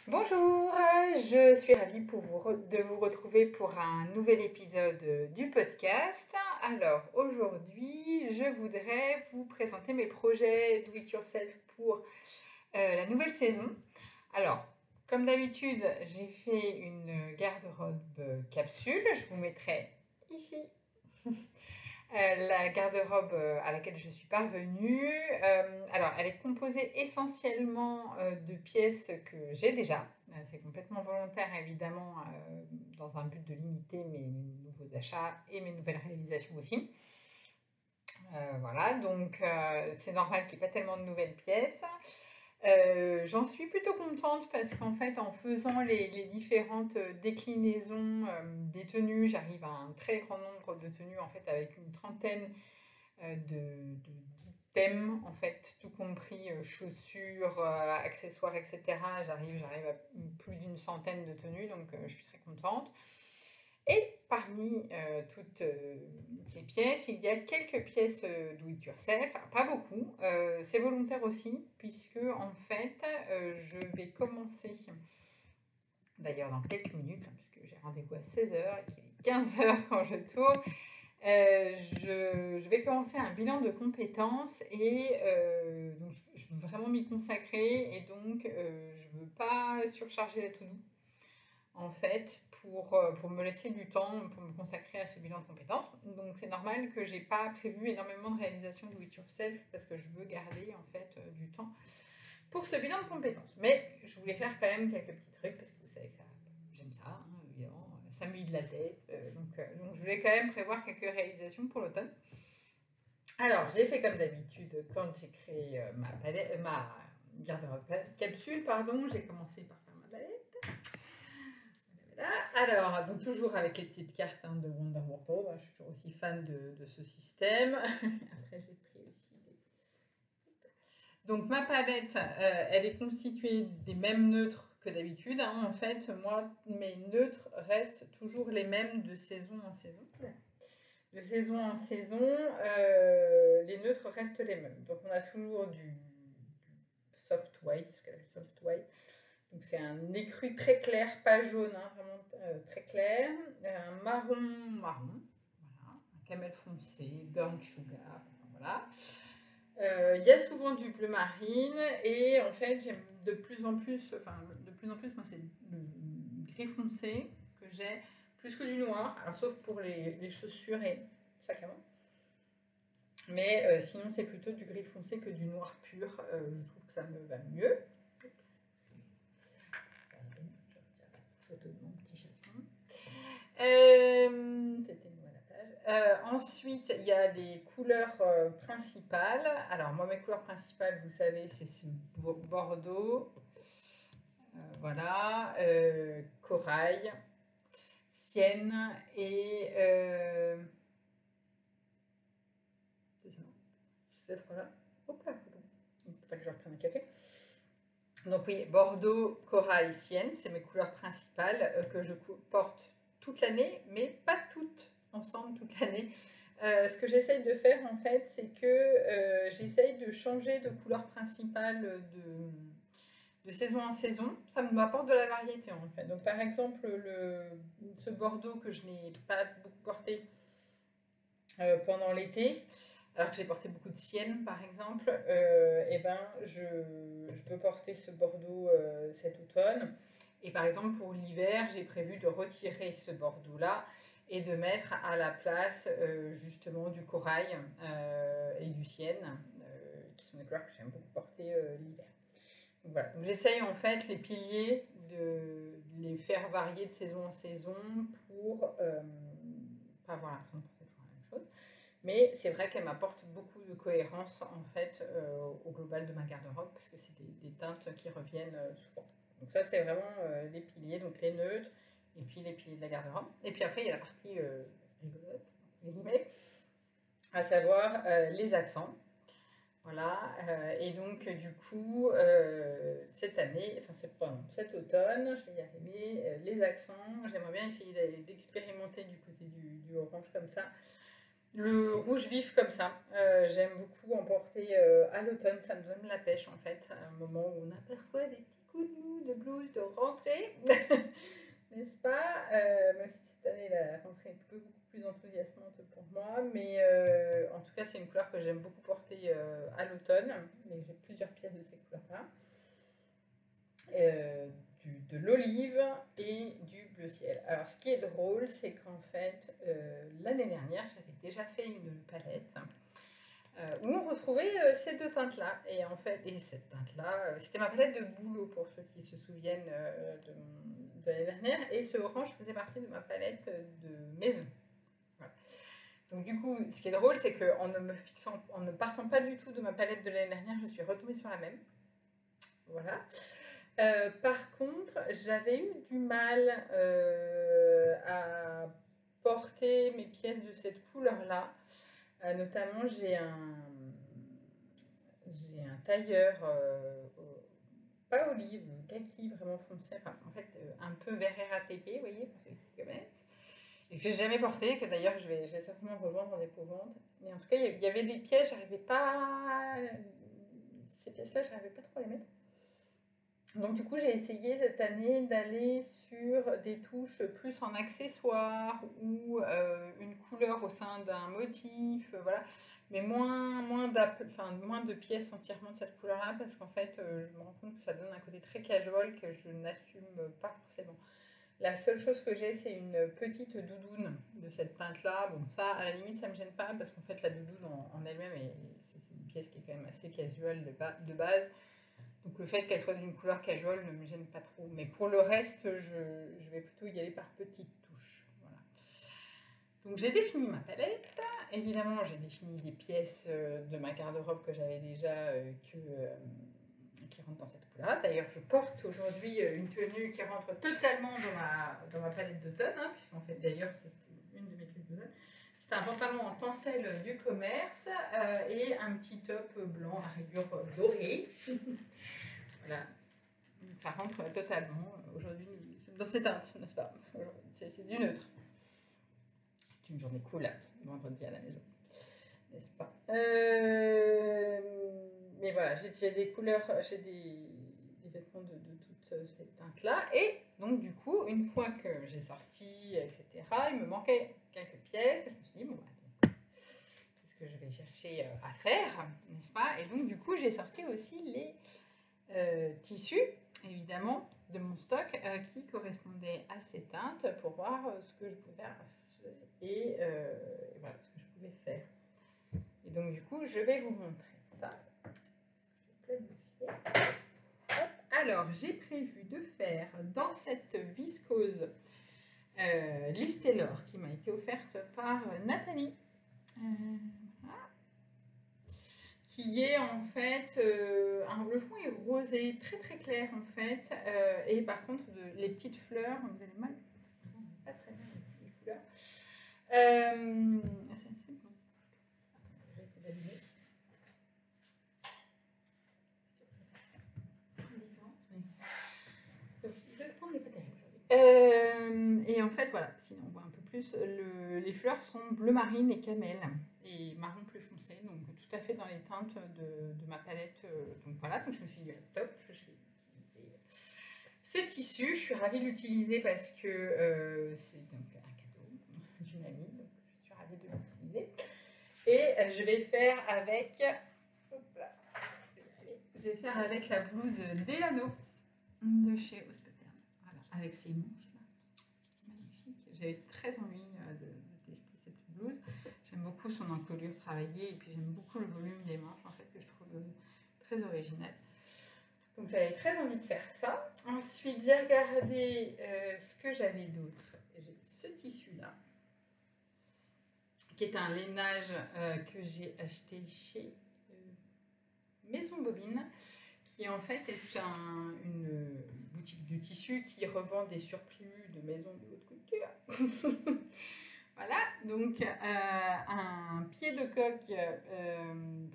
Bonjour, je suis ravie de vous retrouver pour un nouvel épisode du podcast. Alors aujourd'hui, je voudrais vous présenter mes projets Do It Yourself pour la nouvelle saison. Alors, comme d'habitude, j'ai fait une garde-robe capsule. Je vous mettrai ici la garde-robe à laquelle je suis parvenue. Alors, elle est composée essentiellement de pièces que j'ai déjà. C'est complètement volontaire, évidemment, dans un but de limiter mes nouveaux achats et mes nouvelles réalisations aussi. Voilà, donc c'est normal qu'il n'y ait pas tellement de nouvelles pièces. J'en suis plutôt contente parce qu'en fait, en faisant les différentes déclinaisons des tenues, j'arrive à un très grand nombre de tenues, en fait, avec une trentaine d'items, en fait, tout compris chaussures, accessoires, etc. J'arrive à plus d'une centaine de tenues, donc je suis très contente. Et parmi toutes ces pièces, il y a quelques pièces do it yourself, pas beaucoup. C'est volontaire aussi, puisque en fait, je vais commencer, d'ailleurs dans quelques minutes, puisque j'ai rendez-vous à 16h et qu'il est 15h quand je tourne, je vais commencer un bilan de compétences et donc je veux vraiment m'y consacrer et donc je ne veux pas surcharger la to-do en fait, pour me laisser du temps pour me consacrer à ce bilan de compétences. Donc c'est normal que j'ai pas prévu énormément de réalisations do it yourself parce que je veux garder en fait du temps pour ce bilan de compétences. Mais je voulais faire quand même quelques petits trucs parce que vous savez que ça, j'aime ça, hein, évidemment, ça me vide la tête. Donc je voulais quand même prévoir quelques réalisations pour l'automne. Alors j'ai fait comme d'habitude quand j'ai créé ma garde-robe capsule, pardon, j'ai commencé par faire ma palette. Voilà. Alors, donc toujours avec les petites cartes de Wonder Wardrobe, je suis toujours aussi fan de ce système. Après, j'ai pris aussi des... Donc, ma palette, elle est constituée des mêmes neutres que d'habitude. Hein. En fait, moi, mes neutres restent toujours les mêmes de saison en saison. De saison en saison, les neutres restent les mêmes. Donc, on a toujours du soft white, ce qu'elle appelle soft white. Donc c'est un écru très clair, pas jaune, hein, vraiment très clair. Un marron, voilà. Un camel foncé, burnt sugar, enfin, voilà. Il y a souvent du bleu marine et en fait j'aime de plus en plus, moi c'est le gris foncé que j'ai plus que du noir, alors sauf pour les chaussures et sac à main. Mais sinon c'est plutôt du gris foncé que du noir pur, je trouve que ça me va mieux. Photo de mon petit chaton. C'était une bonne page. Ensuite, il y a les couleurs principales. Alors, moi, mes couleurs principales, vous savez, c'est Bordeaux, voilà, corail, sienne et. C'est ça, ces trois-là. Hop là, pardon. Il faut que je reprenne un café. Donc oui, Bordeaux, corail, sienne, c'est mes couleurs principales que je porte toute l'année, mais pas toutes ensemble toute l'année. Ce que j'essaye de faire en fait, c'est que j'essaye de changer de couleur principale de saison en saison. Ça m'apporte de la variété en fait. Donc par exemple, ce Bordeaux que je n'ai pas beaucoup porté pendant l'été, alors que j'ai porté beaucoup de sienne par exemple, et ben je peux porter ce Bordeaux cet automne. Et par exemple pour l'hiver, j'ai prévu de retirer ce Bordeaux là et de mettre à la place justement du corail et du sienne, qui sont des couleurs que j'aime beaucoup porter l'hiver. Donc voilà, donc j'essaye en fait les piliers de les faire varier de saison en saison pour pas avoir l'impression de porter toujours la même chose. Mais c'est vrai qu'elle m'apporte beaucoup de cohérence en fait au global de ma garde-robe parce que c'est des teintes qui reviennent souvent. Donc ça c'est vraiment les piliers, donc les neutres et puis les piliers de la garde-robe. Et puis après il y a la partie rigolote, les guillemets, à savoir les accents. Voilà, et donc du coup, cette année, enfin cet automne, je vais y arriver, les accents, j'aimerais bien essayer d'expérimenter du côté du orange comme ça. Le rouge vif comme ça, j'aime beaucoup en porter à l'automne, ça me donne la pêche en fait, à un moment où on a parfois des petits coup de mou, de blues, de rentrée, n'est-ce pas? Même si cette année, la rentrée est beaucoup plus enthousiasmante pour moi, mais en tout cas, c'est une couleur que j'aime beaucoup porter à l'automne, mais j'ai plusieurs pièces de ces couleurs-là. De l'olive et du bleu ciel. Alors, ce qui est drôle, c'est qu'en fait, l'année dernière, j'avais déjà fait une palette où on retrouvait ces deux teintes-là. Et en fait, et cette teinte-là, c'était ma palette de boulot, pour ceux qui se souviennent de l'année dernière. Et ce orange faisait partie de ma palette de maison. Voilà. Donc du coup, ce qui est drôle, c'est qu'en ne partant pas du tout de ma palette de l'année dernière, je suis retombée sur la même. Voilà. Par contre, j'avais eu du mal à porter mes pièces de cette couleur-là. Notamment, j'ai un tailleur, pas olive, kaki, vraiment foncé, enfin, en fait, un peu vert RATP, vous voyez, pour ceux qui connaissent, et que j'ai jamais porté, que d'ailleurs je vais certainement revendre en dépôt-vente. Mais en tout cas, il y avait des pièces, j'arrivais pas... Ces pièces-là, j'arrivais pas trop à les mettre. Donc du coup, j'ai essayé cette année d'aller sur des touches plus en accessoires ou une couleur au sein d'un motif, voilà. Mais moins de pièces entièrement de cette couleur-là, parce qu'en fait, je me rends compte que ça donne un côté très casual que je n'assume pas forcément. La seule chose que j'ai, c'est une petite doudoune de cette teinte-là. Bon, ça, à la limite, ça ne me gêne pas, parce qu'en fait, la doudoune en elle-même, c'est une pièce qui est quand même assez casual de base. Donc le fait qu'elle soit d'une couleur casual ne me gêne pas trop. Mais pour le reste, je vais plutôt y aller par petites touches. Voilà. Donc j'ai défini ma palette. Évidemment, j'ai défini des pièces de ma garde-robe que j'avais déjà qui rentrent dans cette couleur-là. D'ailleurs, je porte aujourd'hui une tenue qui rentre totalement dans ma palette d'automne, hein, puisqu'en fait, d'ailleurs, c'est une de mes pièces d'automne. C'est un pantalon en tencel du commerce et un petit top blanc à rayures dorées. Voilà, ça rentre totalement. Aujourd'hui, nous sommes dans ces teintes, n'est-ce pas? C'est du neutre. C'est une journée cool, vendredi à la maison, n'est-ce pas? Mais voilà, j'ai des couleurs, j'ai des vêtements de toutes ces teintes-là. Et donc, du coup, une fois que j'ai sorti, etc., il me manquait quelques pièces. Je me suis dit, bon, bah, qu'est-ce que je vais chercher à faire, n'est-ce pas? Et donc, du coup, j'ai sorti aussi les tissus, évidemment, de mon stock qui correspondaient à ces teintes pour voir ce que je pouvais faire et voilà ce que je pouvais faire. Et donc, du coup, je vais vous montrer ça. Alors, j'ai prévu de faire dans cette viscose Liz Taylor qui m'a été offerte par Nathalie. Voilà. Qui est en fait, le fond est rosé, très très clair en fait, et par contre les petites fleurs, vous avez mal, pas très bien les couleurs. C'est assez bon. Attends, je vais essayer d'allumer. Le temps n'est pas terrible aujourd'hui. Et en fait voilà, sinon on voit un peu plus, les fleurs sont bleu marine et camel. Et marron plus foncé, donc tout à fait dans les teintes de ma palette. Donc voilà, donc je me suis dit, top, je vais utiliser ce tissu. Je suis ravie de l'utiliser parce que c'est donc un cadeau d'une amie, donc je suis ravie de l'utiliser. Et je vais faire avec, hop là, je vais faire avec la blouse Delano de chez Hospeterne, voilà, avec ses manches là, magnifique. J'avais très envie de tester cette blouse. J'aime beaucoup son encolure travaillée et puis j'aime beaucoup le volume des manches en fait que je trouve très original. Donc j'avais très envie de faire ça. Ensuite j'ai regardé ce que j'avais d'autre. J'ai ce tissu là qui est un lainage que j'ai acheté chez Maison Bobine, qui en fait est une boutique de tissu qui revend des surplus de maisons de haute couture. Voilà, donc un pied de coque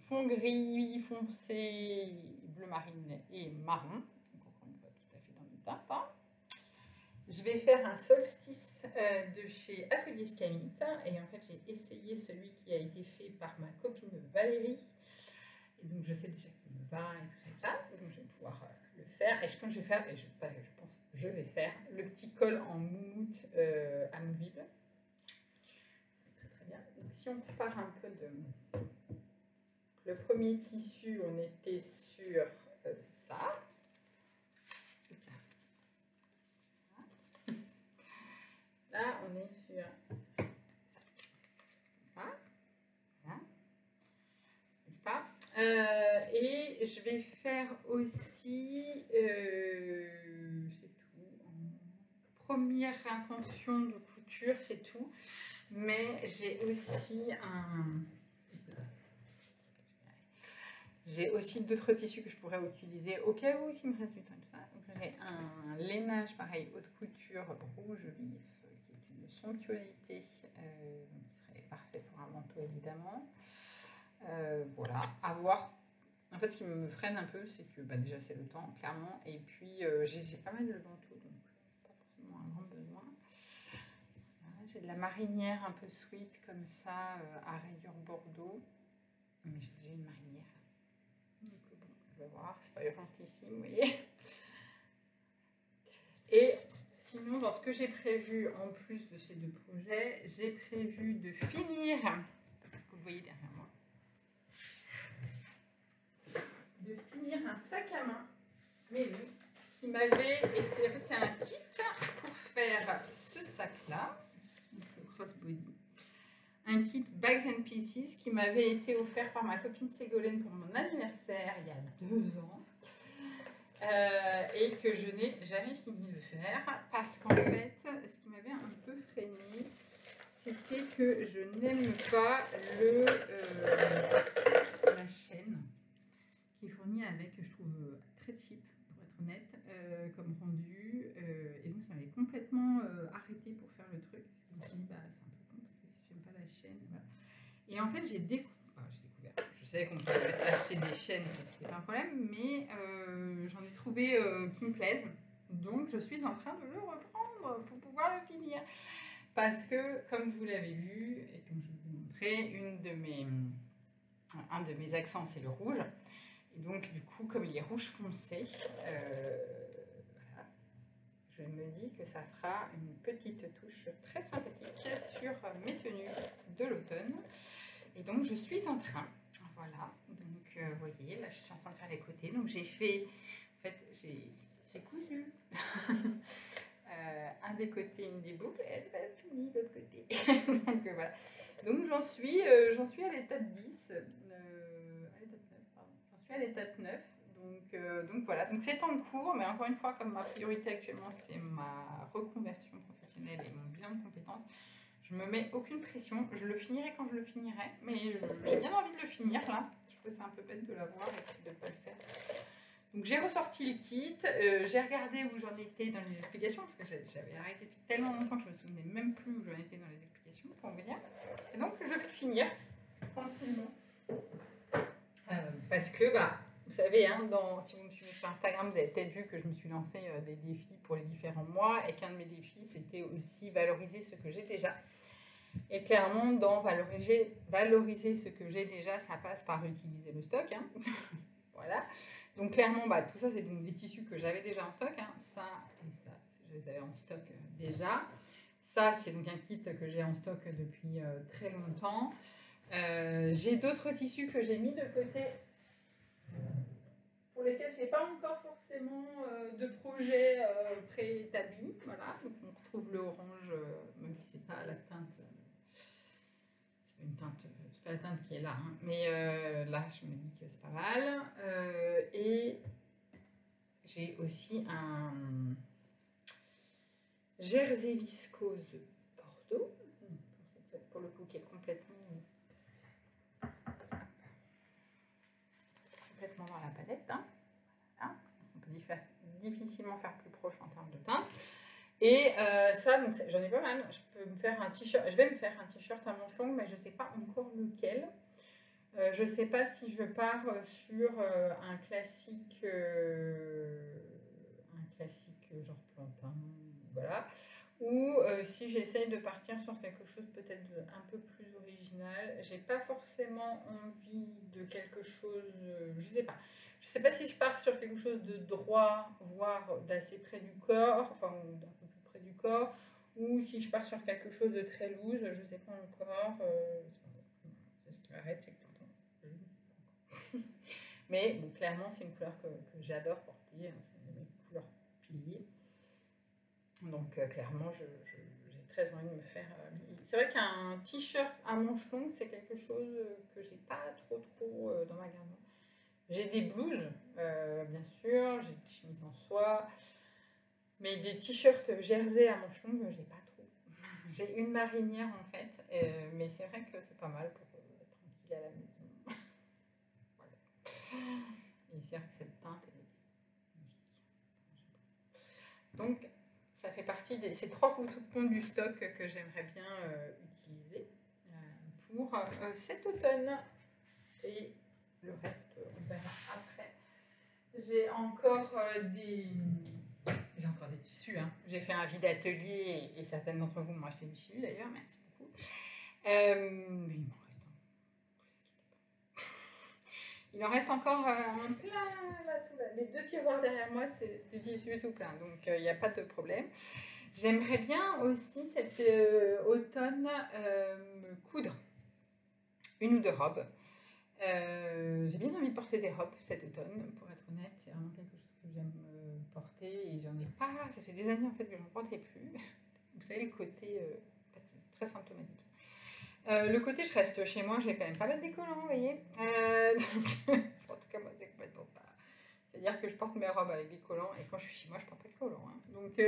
fond gris foncé, bleu marine et marron. Donc encore une fois, tout à fait dans les teintes. Hein. Je vais faire un solstice de chez Atelier Scamit. Et en fait, j'ai essayé celui qui a été fait par ma copine Valérie. Et donc, je sais déjà qu'il me va et tout ça. Donc, je vais pouvoir le faire, et je pense que je vais faire, je vais faire le petit col en moumoute amovible. Très très bien. Donc si on repart un peu de... Le premier tissu, on était sur ça. Là, on est sur ça. Voilà. N'est-ce pas? Et je vais faire aussi, c'est tout, première intention de couture, c'est tout, mais j'ai aussi d'autres tissus que je pourrais utiliser au cas où s'il me reste du temps et tout ça. Donc j'ai un lainage pareil haute couture rouge vif qui est une somptuosité, qui serait parfait pour un manteau évidemment. Voilà, à voir. En fait, ce qui me freine un peu, c'est que déjà c'est le temps, clairement, et puis j'ai pas mal de manteaux, donc pas forcément un grand besoin. Voilà, j'ai de la marinière un peu sweet comme ça, à rayures bordeaux, mais j'ai déjà une marinière. Donc bon, je vais voir, c'est pas urgentissime, vous voyez. Et sinon, dans ce que j'ai prévu, en plus de ces deux projets, j'ai prévu de finir, vous le voyez derrière moi, de finir un sac à main, mais oui, qui m'avait été... En fait, c'est un kit pour faire ce sac-là, le crossbody. Un kit Bags and Pieces qui m'avait été offert par ma copine Ségolène pour mon anniversaire il y a 2 ans. Et que je n'ai jamais fini de faire parce qu'en fait, ce qui m'avait un peu freiné, c'était que je n'aime pas la chaîne qui est fournie avec, je trouve, très cheap, pour être honnête, comme rendu. Et donc, ça m'avait complètement arrêté pour faire le truc. Je me suis dit, bah, c'est un peu con parce que si j'aime pas la chaîne, voilà. Et en fait, j'ai découvert. Je savais qu'on pouvait acheter des chaînes, c'était pas un problème, mais j'en ai trouvé qui me plaisent. Donc, je suis en train de le reprendre pour pouvoir le finir. Parce que, comme vous l'avez vu, et comme je vous ai montré, un de mes accents, c'est le rouge. Et donc, du coup, comme il est rouge foncé, voilà, je me dis que ça fera une petite touche très sympathique sur mes tenues de l'automne. Et donc, je suis en train, voilà, donc vous voyez, là, je suis en train de faire les côtés. Donc, j'ai fait, en fait, j'ai cousu un des côtés, une des boucles, et elle va finir l'autre côté. Donc, voilà. Donc, j'en suis à l'étape 10, à l'étape 9, pardon. J'en suis à l'étape 9. Donc voilà, donc c'est en cours, mais encore une fois, comme ma priorité actuellement, c'est ma reconversion professionnelle et mon bilan de compétences, je me mets aucune pression, je le finirai quand je le finirai, mais j'ai bien envie de le finir là. Je trouve ça un peu bête de l'avoir et de ne pas le faire. Donc j'ai ressorti le kit, j'ai regardé où j'en étais dans les explications, parce que j'avais arrêté depuis tellement longtemps que je me souvenais même plus où j'en étais dans les explications, pour vous dire. Et donc je vais le finir tranquillement. Parce que, vous savez, hein, si vous me suivez sur Instagram, vous avez peut-être vu que je me suis lancée des défis pour les différents mois et qu'un de mes défis, c'était aussi valoriser ce que j'ai déjà. Et clairement, dans valoriser ce que j'ai déjà, ça passe par utiliser le stock. Hein. Voilà. Donc clairement, tout ça, c'est donc des tissus que j'avais déjà en stock. Hein. Ça et ça, je les avais en stock déjà. Ça, c'est donc un kit que j'ai en stock depuis très longtemps. J'ai d'autres tissus que j'ai mis de côté pour lesquels je n'ai pas encore forcément de projet préétabli. Voilà, donc on retrouve le orange, même si c'est pas la teinte, c'est pas la teinte qui est là, hein, mais là je me dis que c'est pas mal. Et j'ai aussi un jersey viscose bordeaux, pour le coup qui est complètement dans la palette. Hein. Voilà. On peut difficilement faire plus proche en termes de teinte. Et ça, donc j'en ai pas mal. Je vais me faire un t-shirt à manches longues, mais je ne sais pas encore lequel. Je ne sais pas si je pars sur un classique genre plantain, voilà. Ou si j'essaye de partir sur quelque chose peut-être un peu plus original. J'ai pas forcément envie de quelque chose, je sais pas. Je sais pas si je pars sur quelque chose de droit, voire d'assez près du corps, enfin d'un peu plus près du corps, ou si je pars sur quelque chose de très loose, je sais pas encore. C'est ce qui m'arrête, c'est que t'entends. Je ne sais pas encore. Mais bon, clairement, c'est une couleur que j'adore porter, hein, c'est une de mes couleurs piliers. Donc clairement, j'ai très envie de me faire. C'est vrai qu'un t-shirt à manches longues, c'est quelque chose que j'ai pas trop dans ma garde. J'ai des blouses, bien sûr, j'ai des chemises en soie, mais des t-shirts jersey à manches longues, j'ai pas trop. J'ai une marinière en fait, mais c'est vrai que c'est pas mal pour être tranquille à la maison. Voilà. Et c'est vrai que cette teinte est magique. Donc, ça fait partie de ces 3 coupons du stock que j'aimerais bien utiliser pour cet automne. Et le reste, on verra après. J'ai encore des tissus. Hein. J'ai fait un vide atelier et certaines d'entre vous m'ont acheté du tissu d'ailleurs, merci beaucoup. Mais il m'en reste un. Il en reste encore un plein là, tout là. Les 2 tiroirs derrière moi, c'est du tissu tout plein, donc il n'y a pas de problème. J'aimerais bien aussi cet automne me coudre 1 ou 2 robes. J'ai bien envie de porter des robes cet automne, pour être honnête, c'est vraiment quelque chose que j'aime porter et j'en ai pas, ça fait des années en fait que j'en portais plus. Vous savez, le côté, c'est très symptomatique. Le côté, je reste chez moi, je vais quand même pas mettre des collants, vous voyez. Donc, en tout cas, moi, c'est complètement ça. C'est-à-dire que je porte mes robes avec des collants et quand je suis chez moi, je porte pas de collants. Hein. Donc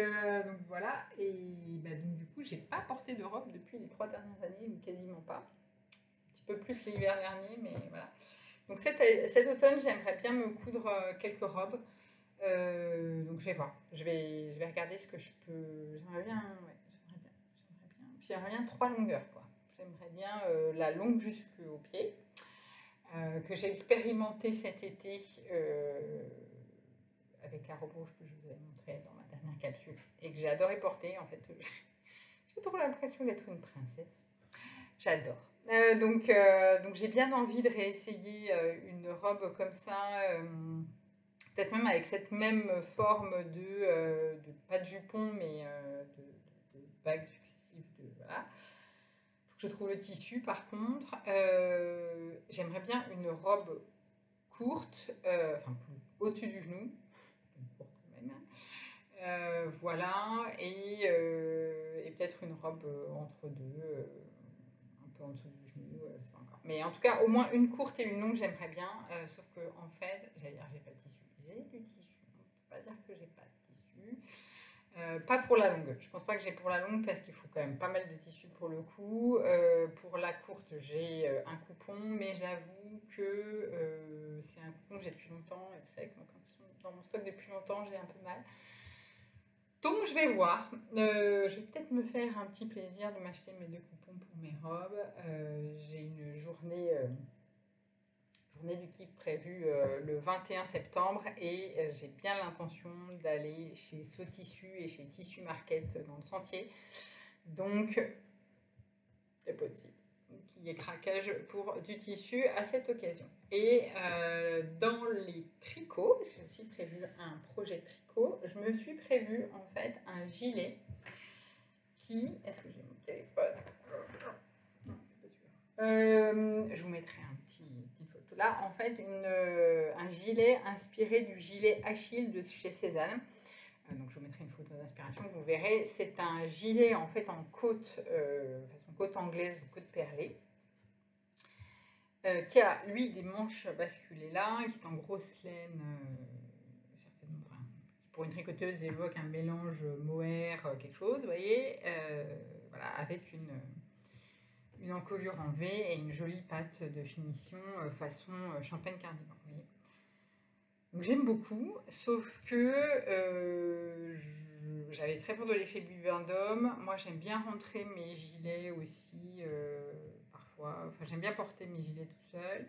voilà, et donc, du coup, j'ai pas porté de robe depuis les 3 dernières années, ou quasiment pas. Un petit peu plus l'hiver dernier, mais voilà. Donc cet automne, j'aimerais bien me coudre quelques robes. Donc je vais voir. Je vais regarder ce que je peux. J'aimerais bien. Ouais, j'aimerais bien. Puis j'aimerais bien 3 longueurs, quoi. J'aimerais bien la longue jusqu'au pied, que j'ai expérimenté cet été avec la robe rouge que je vous avais montrée dans ma dernière capsule et que j'ai adoré porter. En fait, j'ai trop l'impression d'être une princesse. J'adore. Donc j'ai bien envie de réessayer une robe comme ça, peut-être même avec cette même forme pas de jupon, mais de bagues successives. Voilà. Faut que je trouve le tissu par contre. J'aimerais bien une robe courte, enfin au-dessus du genou, courte quand même. Voilà, et peut-être une robe entre deux. En dessous du genou, c'est pas encore. Mais en tout cas, au moins une courte et une longue, j'aimerais bien. Sauf que en fait, j'allais dire, j'ai pas de tissu. J'ai du tissu. On peut pas dire que j'ai pas de tissu. Pas pour la longue. Je pense pas que j'ai pour la longue parce qu'il faut quand même pas mal de tissu pour le coup. Pour la courte, j'ai un coupon, mais j'avoue que c'est un coupon que j'ai depuis longtemps. Et c'est vrai que quand ils sont dans mon stock depuis longtemps, j'ai un peu de mal. Donc je vais voir, je vais peut-être me faire un petit plaisir de m'acheter mes 2 coupons pour mes robes. J'ai une journée du kiff prévue le 21 septembre et j'ai bien l'intention d'aller chez So Tissu et chez Tissu Market dans le Sentier. Donc c'est possible qu'il y ait craquage pour du tissu à cette occasion. Et dans les tricots, j'ai aussi prévu un projet tricot. Je me suis prévu en fait un gilet qui... Est-ce que j'ai mon téléphone? Non, c'est pas sûr. Je vous mettrai une petite photo là. En fait, un gilet inspiré du gilet Achille de chez Cézanne. Donc je vous mettrai une photo d'inspiration, vous verrez. C'est un gilet en fait en côte, façon côte anglaise ou côte perlée. Qui a lui des manches basculées là, qui est en grosse laine, certainement, enfin, qui pour une tricoteuse évoque un mélange mohair, quelque chose, vous voyez, voilà, avec une encolure en V et une jolie patte de finition façon champagne cardigan, vous voyez. Donc j'aime beaucoup, sauf que j'avais très peur de l'effet bibendum. Moi j'aime bien rentrer mes gilets aussi parfois, enfin j'aime bien porter mes gilets tout seul.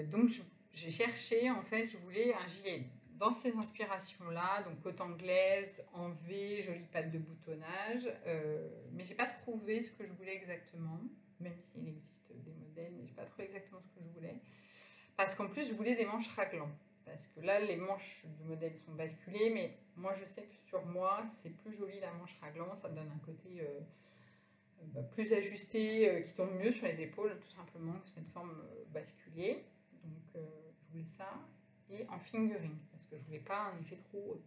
Donc j'ai cherché, en fait je voulais un gilet dans ces inspirations là, donc côte anglaise, en V, jolie patte de boutonnage, mais j'ai pas trouvé ce que je voulais exactement, même s'il existe des modèles, mais j'ai pas trouvé exactement ce que je voulais. parce qu'en plus, je voulais des manches raglan. Parce que là, les manches du modèle sont basculées, mais moi, je sais que sur moi, c'est plus joli la manche raglan. Ça donne un côté plus ajusté, qui tombe mieux sur les épaules, tout simplement, que cette forme basculée. Donc, je voulais ça. Et en fingering, parce que je voulais pas un effet trop...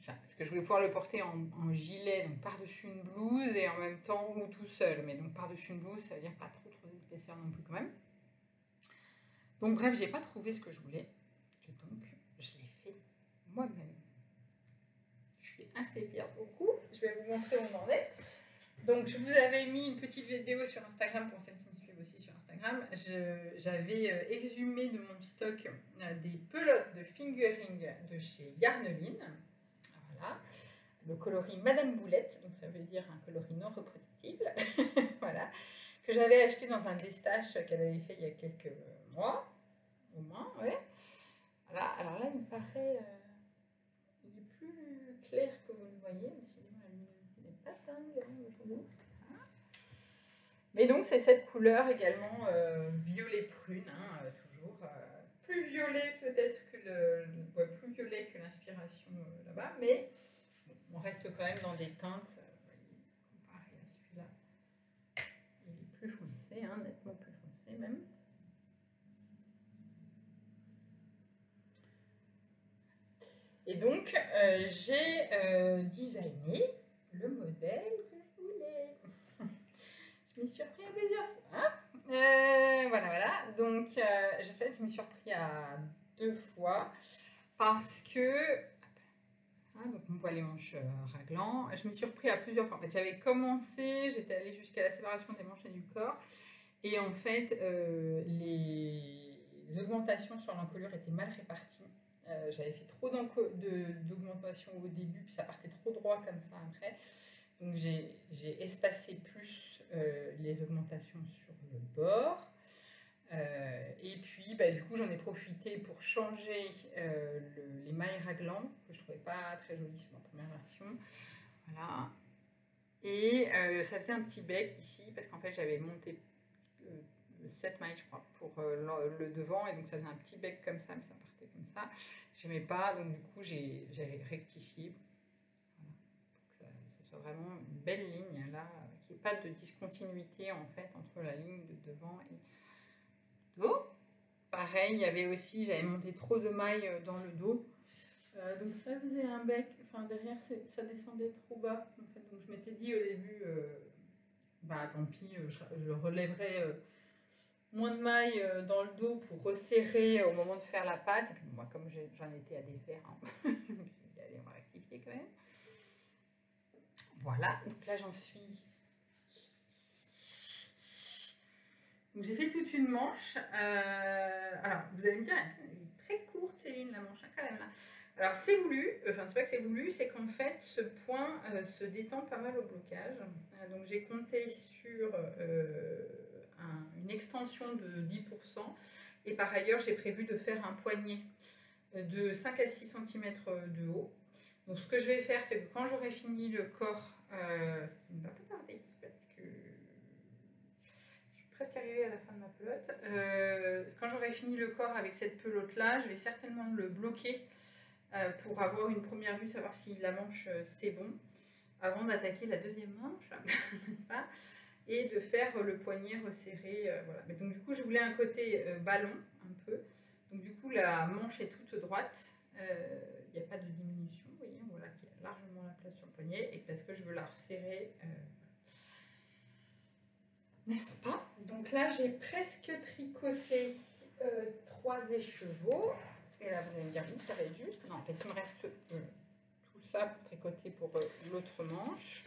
Parce que je voulais pouvoir le porter en gilet, donc par-dessus une blouse, et en même temps, ou tout seul. Mais donc par-dessus une blouse, ça veut dire pas trop d'épaisseur non plus quand même. Donc bref, j'ai pas trouvé ce que je voulais. Et donc, je l'ai fait moi-même. Je suis assez fière du coup. Je vais vous montrer où on en est. Donc je vous avais mis une petite vidéo sur Instagram, pour celles qui me suivent aussi sur Instagram. J'avais exhumé de mon stock des pelotes de fingering de chez Yarneline. Voilà. Le coloris Madame Boulette, donc ça veut dire un coloris non reproductible. Voilà. Que j'avais acheté dans un déstache qu'elle avait fait il y a quelques mois, au moins, ouais. Voilà. Alors là, il me paraît... il est plus clair que vous le voyez. Décidément, la luminosité n'est pas dingue aujourd'hui. Mais donc, c'est cette couleur également violet prune, hein, toujours. Plus violet peut-être que plus violet que l'inspiration là-bas, mais bon, on reste quand même dans des teintes. Comparé à celui-là, il est plus foncé, hein, nettement plus foncé même. Et donc, j'ai designé le modèle que je voulais. Je m'y suis repris à plusieurs fois. Hein, voilà. Donc, je m'y suis repris à 2 fois parce que... donc, on voit les manches raglan. Je m'y suis repris à plusieurs fois. En fait, j'avais commencé, j'étais allée jusqu'à la séparation des manches et du corps. Et en fait, les augmentations sur l'encolure étaient mal réparties. J'avais fait trop d'augmentation au début, puis ça partait trop droit comme ça après. Donc j'ai espacé plus les augmentations sur le bord. Et puis du coup j'en ai profité pour changer les mailles raglan, que je trouvais pas très jolies sur ma première version. Voilà. Et ça faisait un petit bec ici, parce qu'en fait j'avais monté 7 mailles, je crois, pour le devant, et donc ça faisait un petit bec comme ça, mais ça partait comme ça. J'aimais pas, donc du coup j'ai rectifié. Voilà. Pour que ça soit vraiment une belle ligne là, qu'il n'y ait pas de discontinuité en fait entre la ligne de devant et dos. Pareil, il y avait aussi, j'avais monté trop de mailles dans le dos. Donc ça faisait un bec, enfin derrière ça descendait trop bas en fait. Donc je m'étais dit au début, tant pis, je relèverai moins de mailles dans le dos pour resserrer au moment de faire la pâte. Et puis moi, comme j'en étais à défaire, hein, je me suis dit, allez, on va rectifier quand même. Voilà, donc là j'en suis. Donc j'ai fait toute une manche. Alors vous allez me dire, elle est très courte Céline, la manche, hein, quand même là. Alors c'est voulu, enfin c'est pas que c'est voulu, c'est qu'en fait ce point se détend pas mal au blocage. Donc j'ai compté sur une extension de 10%, et par ailleurs j'ai prévu de faire un poignet de 5 à 6 cm de haut. Donc ce que je vais faire, c'est que quand j'aurai fini le corps, ce qui ne va pas tarder parce que je suis presque arrivée à la fin de ma pelote, quand j'aurai fini le corps avec cette pelote là, je vais certainement le bloquer pour avoir une première vue, savoir si la manche c'est bon, avant d'attaquer la deuxième manche, n'est-ce pas, et de faire le poignet resserré. Voilà. Mais donc du coup je voulais un côté ballon un peu, donc du coup la manche est toute droite, il n'y a pas de diminution, vous voyez, voilà, qui a largement la place sur le poignet, et parce que je veux la resserrer, n'est-ce pas? Donc là j'ai presque tricoté 3 écheveaux. Et là, vous allez me dire, oui, ça va être juste. Non, en fait, il me reste tout ça pour tricoter pour l'autre manche.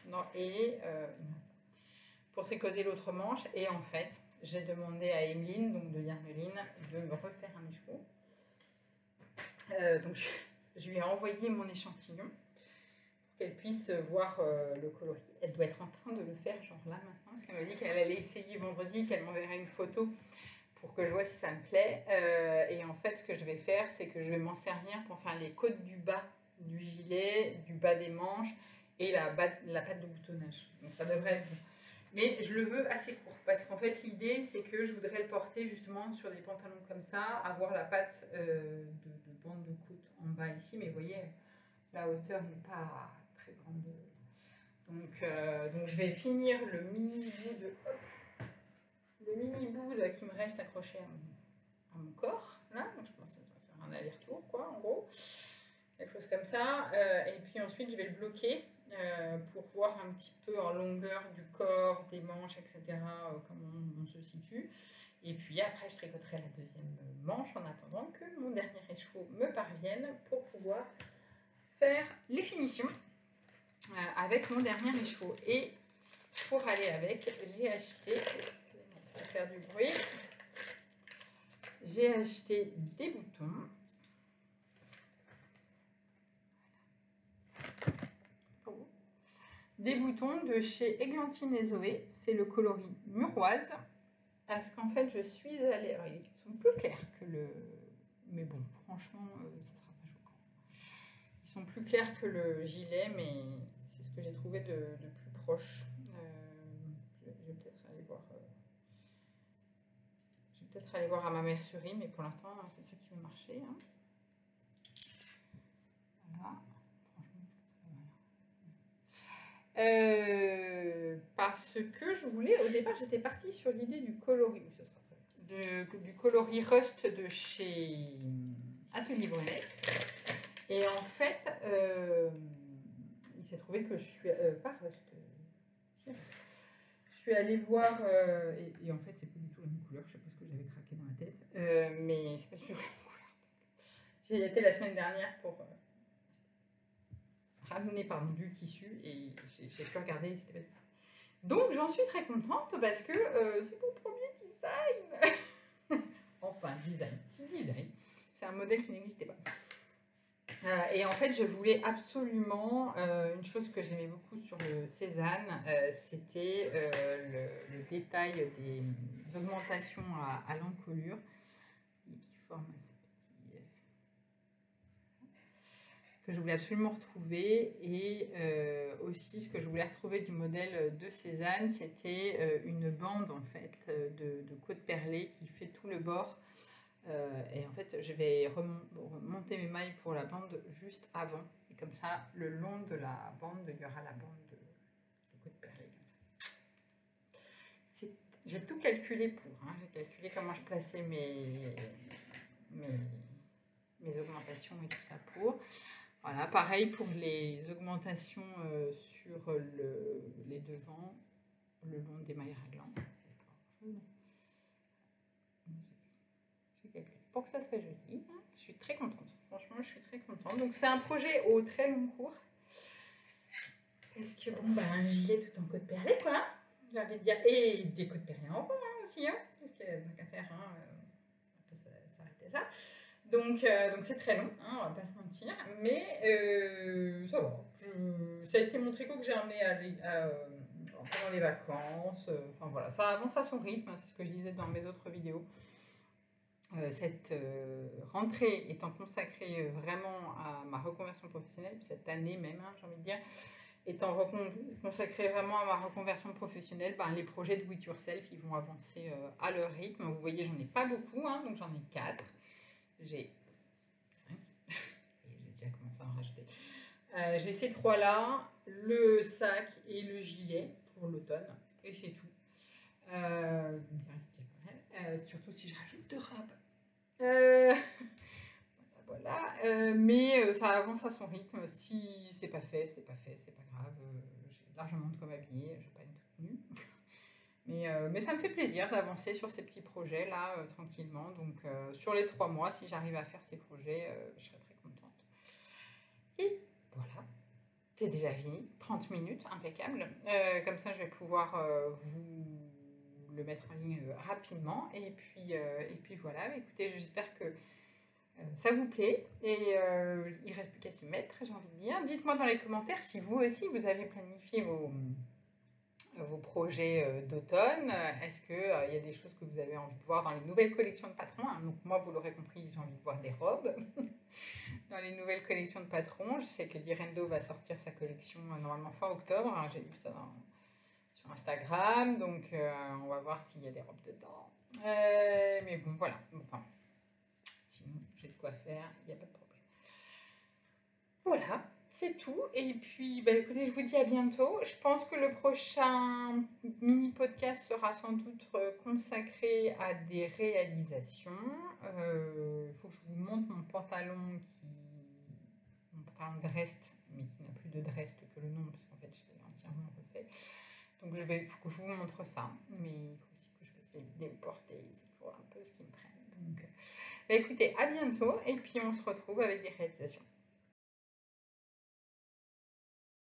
Non, et pour tricoter l'autre manche. Et en fait, j'ai demandé à Emeline, donc de Yarneline, de me refaire un écheveau. Donc, je lui ai envoyé mon échantillon pour qu'elle puisse voir le coloris. Elle doit être en train de le faire, genre là maintenant, parce qu'elle m'a dit qu'elle allait essayer vendredi, qu'elle m'enverrait une photo pour que je vois si ça me plaît. Et en fait, ce que je vais faire, c'est que je vais m'en servir pour faire les côtes du bas du gilet, du bas des manches et la patte de boutonnage. Donc ça devrait être bon. Mais je le veux assez court parce qu'en fait l'idée c'est que je voudrais le porter justement sur des pantalons comme ça, avoir la patte de bande de côte en bas ici, mais vous voyez la hauteur n'est pas très grande. Donc je vais finir le mini bout qui me reste accroché à mon corps là, donc je pense que ça va faire un aller-retour quoi en gros, quelque chose comme ça, et puis ensuite je vais le bloquer. Pour voir un petit peu en longueur du corps, des manches, etc., comment on se situe. Et puis après, je tricoterai la deuxième manche en attendant que mon dernier écheveau me parvienne pour pouvoir faire les finitions avec mon dernier écheveau. Et pour aller avec, j'ai acheté, pour faire du bruit, j'ai acheté des boutons. Des boutons de chez Églantine et Zoé, c'est le coloris Muroise, parce qu'en fait je suis allée, alors ils sont plus clairs que le, mais bon franchement ça sera pas choquant, ils sont plus clairs que le gilet, mais c'est ce que j'ai trouvé de plus proche. Je vais peut-être aller voir, à ma mercerie, mais pour l'instant c'est ça qui va marcher, hein. Voilà. Parce que je voulais, au départ j'étais partie sur l'idée du coloris, du coloris Rust de chez Atelier Brunet, et en fait il s'est trouvé que je suis pas Rust, je suis allée voir et en fait c'est pas du tout la même couleur, je sais pas ce que j'avais craqué dans la tête, mais c'est pas du tout la même couleur. J'ai été la semaine dernière pour ramener du tissu et j'ai pu regarder. Donc j'en suis très contente parce que c'est mon premier design. Enfin design, c'est un modèle qui n'existait pas. Et en fait je voulais absolument une chose que j'aimais beaucoup sur le Cézanne, c'était le détail des augmentations à l'encolure qui forment que je voulais absolument retrouver. Et aussi ce que je voulais retrouver du modèle de Cézanne, c'était une bande en fait de côte perlée qui fait tout le bord, et en fait je vais remonter mes mailles pour la bande juste avant, et comme ça le long de la bande il y aura la bande de côte perlée comme ça. J'ai tout calculé pour, hein. J'ai calculé comment je plaçais mes augmentations et tout ça pour. Voilà, pareil pour les augmentations sur les devants, le long des mailles raglantes. J'ai calculé pour que ça soit joli. Je suis très contente, franchement, je suis très contente. Donc c'est un projet au très long cours. Parce que bon, un gilet tout en côte perlée, quoi. J'ai envie de dire, et des côtes perlées en rond aussi, hein. Parce qu'il y a donc à faire, hein, on va pas s'arrêter ça. Donc c'est très long, hein, on va pas se mentir, mais ça va. Ça a été mon tricot que j'ai emmené pendant les vacances. Enfin voilà, ça avance à son rythme, c'est ce que je disais dans mes autres vidéos. Cette rentrée étant consacrée vraiment à ma reconversion professionnelle, cette année même, hein, j'ai envie de dire, étant consacrée vraiment à ma reconversion professionnelle, les projets de Do It Yourself, ils vont avancer à leur rythme. Vous voyez, j'en ai pas beaucoup, hein, donc j'en ai 4. J'ai 5, et j'ai déjà commencé à en rajouter. J'ai ces 3-là, le sac et le gilet pour l'automne, et c'est tout. Surtout si je rajoute 2 robes. Voilà. Mais ça avance à son rythme. Si c'est pas fait, c'est pas fait, c'est pas grave. J'ai largement de quoi m'habiller, je vais pas être toute nue. Mais ça me fait plaisir d'avancer sur ces petits projets là tranquillement. Donc sur les 3 mois, si j'arrive à faire ces projets, je serai très contente. Et voilà, c'est déjà fini. 30 minutes, impeccable. Comme ça, je vais pouvoir vous le mettre en ligne rapidement. Et puis voilà, écoutez, j'espère que ça vous plaît. Et il ne reste plus qu'à s'y mettre, j'ai envie de dire. Dites-moi dans les commentaires si vous aussi, vous avez planifié vos projets d'automne. Est-ce qu'il y a des choses que vous avez envie de voir dans les nouvelles collections de Patron, hein? Donc moi, vous l'aurez compris, j'ai envie de voir des robes dans les nouvelles collections de Patron. Je sais que Direndo va sortir sa collection normalement fin octobre, hein. J'ai lu ça sur Instagram, donc on va voir s'il y a des robes dedans. Mais bon, voilà. Enfin, sinon, j'ai de quoi faire, il n'y a pas de problème. Voilà, c'est tout. Et puis, bah, écoutez, je vous dis à bientôt. Je pense que le prochain mini-podcast sera sans doute consacré à des réalisations. Il faut que je vous montre mon pantalon de reste, mais qui n'a plus de reste que le nom, parce qu'en fait, je l'ai entièrement refait. Donc, il faut que je vous montre ça. Mais il faut aussi que je fasse les vidéos portées. Il faut un peu ce qui me prenne. Donc, bah, écoutez, à bientôt. Et puis, on se retrouve avec des réalisations.